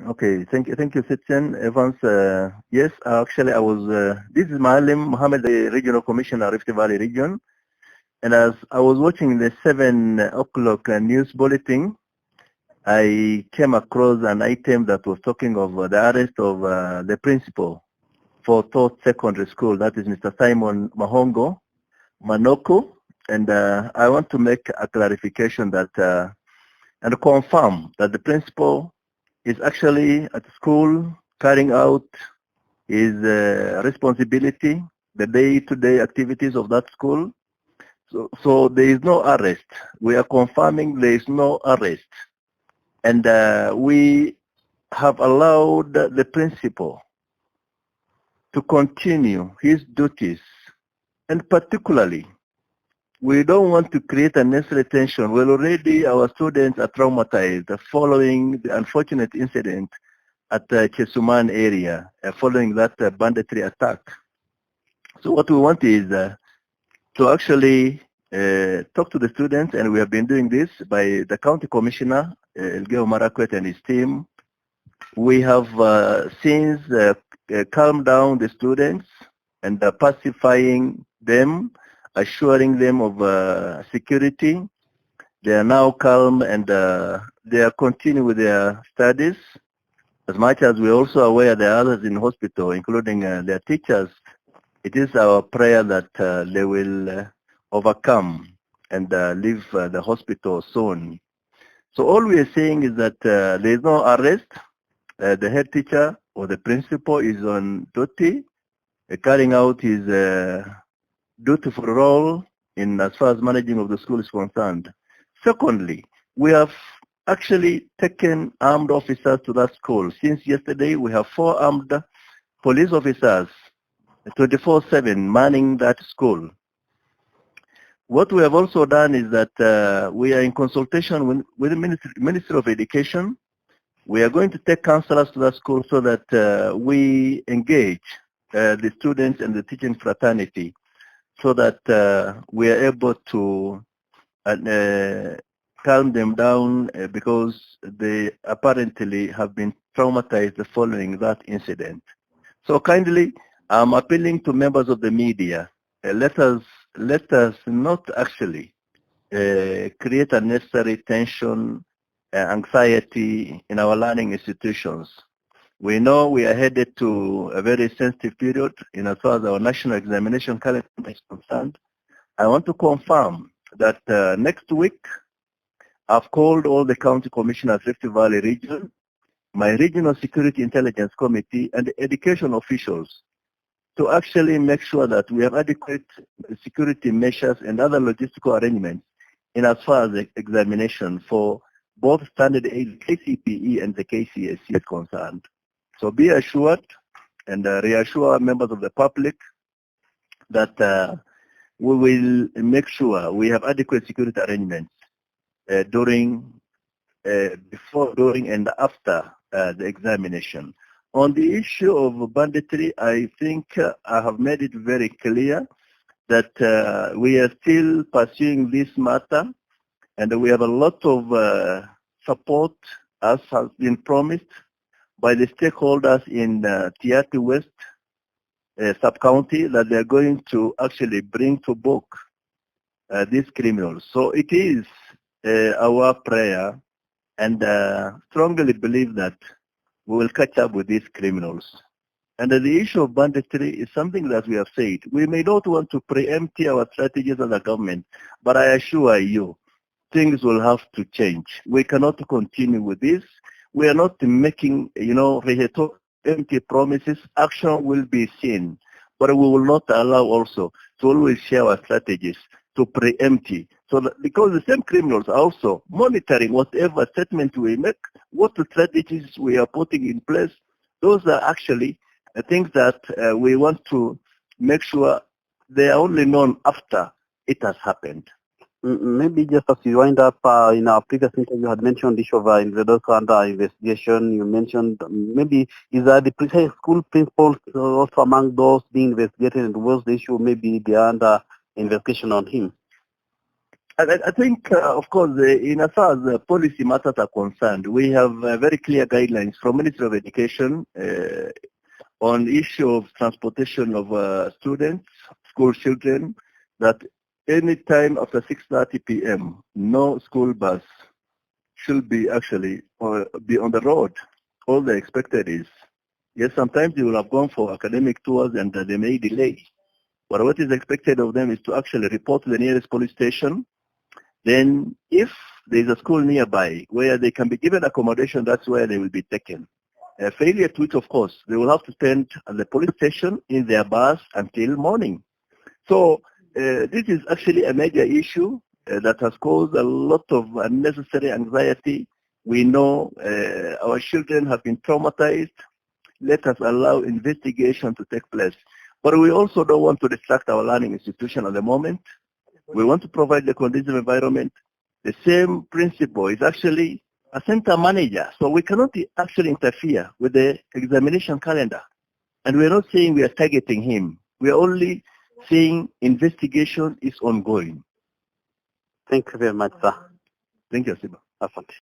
Okay, thank you, Citizen Evans. Yes, actually, I was. This is Maalim Mohammed, the Regional Commissioner, Rift Valley Region, and as I was watching the 7 o'clock news bulletin, I came across an item that was talking of the arrest of the principal for Tot Secondary School, that is Mr. Simon Mahongu Manoko, and I want to make a clarification that and confirm that the principal is actually at school carrying out his responsibility, the day-to-day activities of that school. So there is no arrest. We are confirming there is no arrest. And we have allowed the principal to continue his duties. And particularly, we don't want to create unnecessary tension. Well, already our students are traumatized following the unfortunate incident at the Chesuman area, following that banditry attack. So what we want is to actually talk to the students, and we have been doing this by the county commissioner, Elgeyo Marakwet, and his team. We have since calmed down the students and pacifying them, assuring them of security. They are now calm, and they are continuing with their studies. As much as we're also aware there are others in hospital, including their teachers, it is our prayer that they will overcome and leave the hospital soon. So all we are saying is that there is no arrest. The head teacher or the principal is on duty, carrying out his dutiful role in as far as managing of the school is concerned. Secondly, we have actually taken armed officers to that school. Since yesterday, we have 4 armed police officers 24/7 manning that school. What we have also done is that we are in consultation with the Ministry of Education. We are going to take counselors to that school so that we engage the students and the teaching fraternity so that we are able to calm them down because they apparently have been traumatized following that incident. So kindly, I'm appealing to members of the media. Let us not actually create unnecessary tension, anxiety in our learning institutions. We know we are headed to a very sensitive period in as far as our national examination calendar is concerned. I want to confirm that next week I've called all the county commissioners, Rift Valley region, my regional security intelligence committee, and the education officials to actually make sure that we have adequate security measures and other logistical arrangements in as far as the examination for both standard 8 KCPE and the KCSE is concerned. So be assured and reassure members of the public that we will make sure we have adequate security arrangements during, before, during, and after the examination. On the issue of banditry, I think I have made it very clear that we are still pursuing this matter, and we have a lot of support, as has been promised, by the stakeholders in Tiati West sub-county, that they are going to actually bring to book these criminals. So it is our prayer, and strongly believe that we will catch up with these criminals. And the issue of banditry is something that we have said. We may not want to preempt our strategies as a government, but I assure you, things will have to change. We cannot continue with this. We are not making, empty promises. Action will be seen, but we will not allow also to always share our strategies to preempt. So that, because the same criminals are also monitoring whatever statement we make, what the strategies we are putting in place. Those are actually things that we want to make sure they are only known after it has happened. Maybe just as you wind up, in our previous interview, you had mentioned the issue of under investigation. You mentioned maybe is that the school principals also among those being investigated, and was the issue maybe they are under investigation on him? I think, of course, in as far as policy matters are concerned, we have very clear guidelines from Ministry of Education on issue of transportation of students, school children, that any time after 6:30 p.m., no school bus should be actually be on the road. All they expected is, yes, sometimes they will have gone for academic tours and they may delay. But what is expected of them is to actually report to the nearest police station. Then if there is a school nearby where they can be given accommodation, that's where they will be taken. Failure to it, of course, they will have to spend at the police station in their bus until morning. So this is actually a major issue that has caused a lot of unnecessary anxiety. We know our children have been traumatized. Let us allow investigation to take place. But we also don't want to distract our learning institution at the moment. We want to provide the conducive environment. The same principal is actually a center manager, so we cannot actually interfere with the examination calendar. And we're not saying we are targeting him. We are only saying investigation is ongoing. Thank you very much, sir. Thank you, Siba. Asante.